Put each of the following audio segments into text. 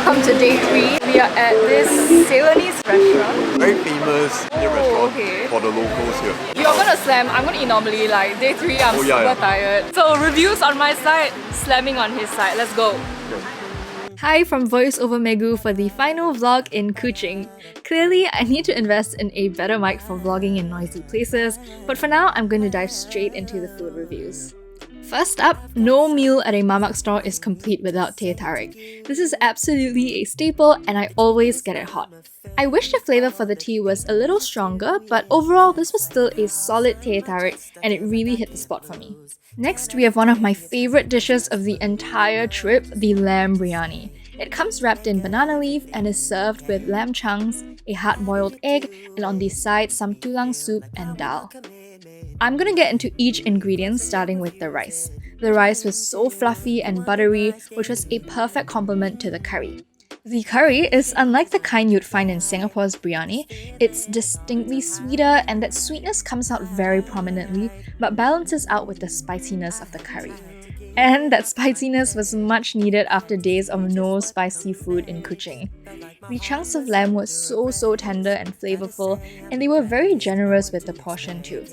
welcome to day 3. We are at this Ceylonese restaurant. Very famous Indian restaurant okay. for the locals here. You're gonna slam, I'm gonna eat normally. Like day 3, I'm super tired. So reviews on my side, slamming on his side. Let's go. Hi from VoiceOver Megu for the final vlog in Kuching. Clearly, I need to invest in a better mic for vlogging in noisy places, but for now, I'm going to dive straight into the food reviews. First up, no meal at a mamak store is complete without teh tarik. This is absolutely a staple and I always get it hot. I wish the flavour for the tea was a little stronger, but overall this was still a solid teh tarik and it really hit the spot for me. Next, we have one of my favourite dishes of the entire trip, the lamb biryani. It comes wrapped in banana leaf and is served with lamb chunks, a hard-boiled egg, and on the side some tulang soup and dal. I'm gonna get into each ingredient starting with the rice. The rice was so fluffy and buttery, which was a perfect complement to the curry. The curry is unlike the kind you'd find in Singapore's biryani. It's distinctly sweeter and that sweetness comes out very prominently, but balances out with the spiciness of the curry. And that spiciness was much needed after days of no spicy food in Kuching. The chunks of lamb were so tender and flavorful, and they were very generous with the portion too.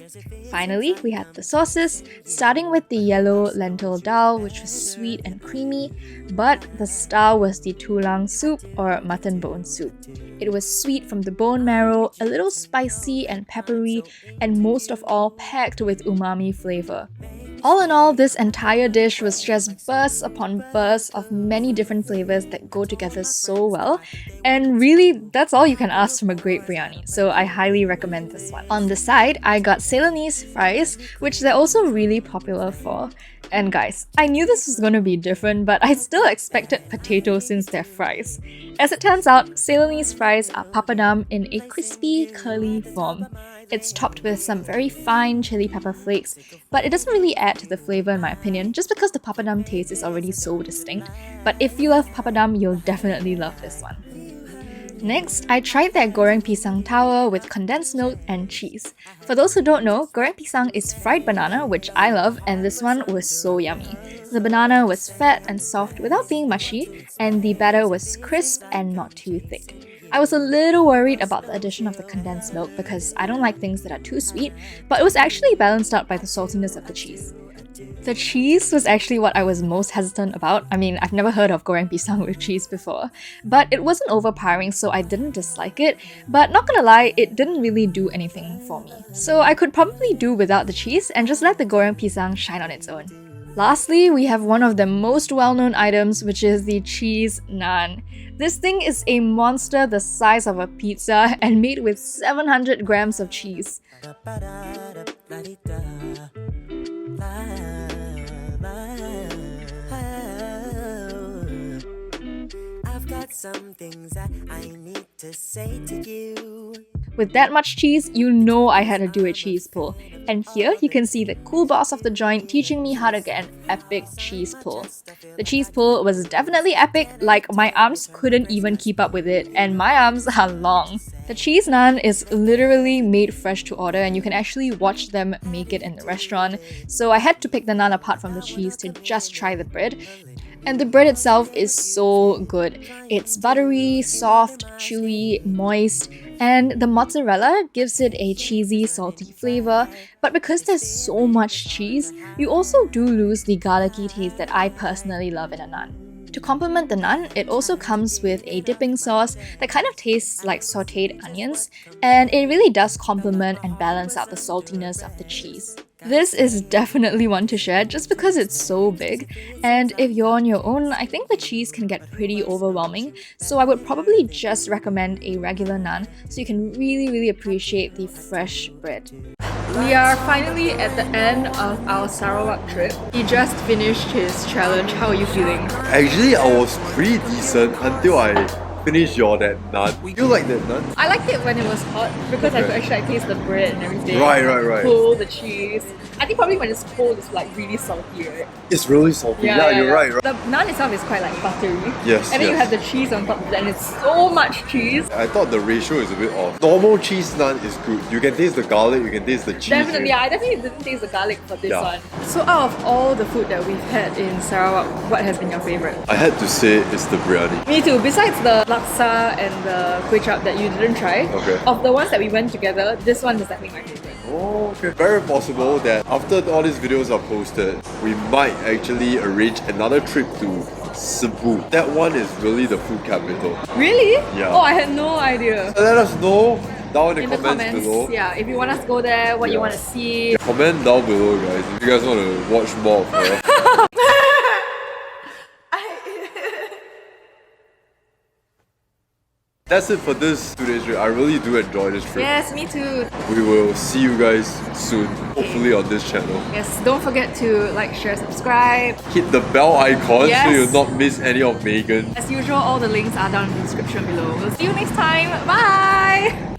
Finally, we had the sauces, starting with the yellow lentil dal, which was sweet and creamy, but the star was the tulang soup or mutton bone soup. It was sweet from the bone marrow, a little spicy and peppery, and most of all packed with umami flavor. All in all, this entire dish was just bursts upon bursts of many different flavors that go together so well, and really, that's all you can ask from a great biryani, so I highly recommend this one. On the side, I got Ceylonese fries, which they're also really popular for. And guys, I knew this was going to be different, but I still expected potato since they're fries. As it turns out, Ceylonese fries are papadum in a crispy, curly form. It's topped with some very fine chili pepper flakes, but it doesn't really add to the flavour in my opinion, just because the papadum taste is already so distinct. But if you love papadum, you'll definitely love this one. Next, I tried their goreng pisang tower with condensed milk and cheese. For those who don't know, goreng pisang is fried banana, which I love, and this one was so yummy. The banana was fat and soft without being mushy, and the batter was crisp and not too thick. I was a little worried about the addition of the condensed milk because I don't like things that are too sweet, but it was actually balanced out by the saltiness of the cheese. The cheese was actually what I was most hesitant about. I mean, I've never heard of goreng pisang with cheese before, but it wasn't overpowering, so I didn't dislike it, but not gonna lie, it didn't really do anything for me. So I could probably do without the cheese and just let the goreng pisang shine on its own. Lastly, we have one of the most well-known items, which is the cheese naan. This thing is a monster the size of a pizza and made with 700 grams of cheese. I've got some things that I need to say to you. With that much cheese, you know I had to do a cheese pull. And here you can see the cool boss of the joint teaching me how to get an epic cheese pull. The cheese pull was definitely epic, like my arms couldn't even keep up with it, and my arms are long. The cheese naan is literally made fresh to order and you can actually watch them make it in the restaurant. So I had to pick the naan apart from the cheese to just try the bread. And the bread itself is so good. It's buttery, soft, chewy, moist, and the mozzarella gives it a cheesy, salty flavour. But because there's so much cheese, you also do lose the garlicky taste that I personally love in a naan. To complement the naan, it also comes with a dipping sauce that kind of tastes like sautéed onions, and it really does complement and balance out the saltiness of the cheese. This is definitely one to share just because it's so big, and if you're on your own, I think the cheese can get pretty overwhelming, so I would probably just recommend a regular naan so you can really appreciate the fresh bread. We are finally at the end of our Sarawak trip. He just finished his challenge. How are you feeling? Actually, I was pretty decent until I finish your that naan. You like that naan? I liked it when it was hot because I could actually taste the bread and everything. Right. Pull the cheese. I think probably when it's cold, it's like really salty, right? It's really salty. Yeah, you're right. The naan itself is quite like buttery. Yes. And then you have the cheese on top of that, and it's so much cheese. I thought the ratio is a bit off. Normal cheese naan is good. You can taste the garlic, you can taste the cheese. Definitely, I definitely didn't taste the garlic for this Yeah. one. So out of all the food that we've had in Sarawak, what has been your favourite? I had to say it's the biryani. Me too. Besides the laksa and the kway chap that you didn't try, Okay. of the ones that we went together, this one is definitely my favourite. Oh, okay. Very possible that after all these videos are posted, we might actually arrange another trip to Cebu. That one is really the food capital. Really? Yeah. Oh, I had no idea. Let us know down in In the comments comments, below. yeah, if you want us to go there, what you Yeah. want to see. Comment down below, guys, if you guys want to watch more of her. That's it for this 2 days trip. I really do enjoy this trip. Yes, me too. We will see you guys soon, hopefully on this channel. Yes, don't forget to like, share, subscribe. Hit the bell icon Yes. so you'll not miss any of Megan. As usual, all the links are down in the description below. We'll see you next time. Bye!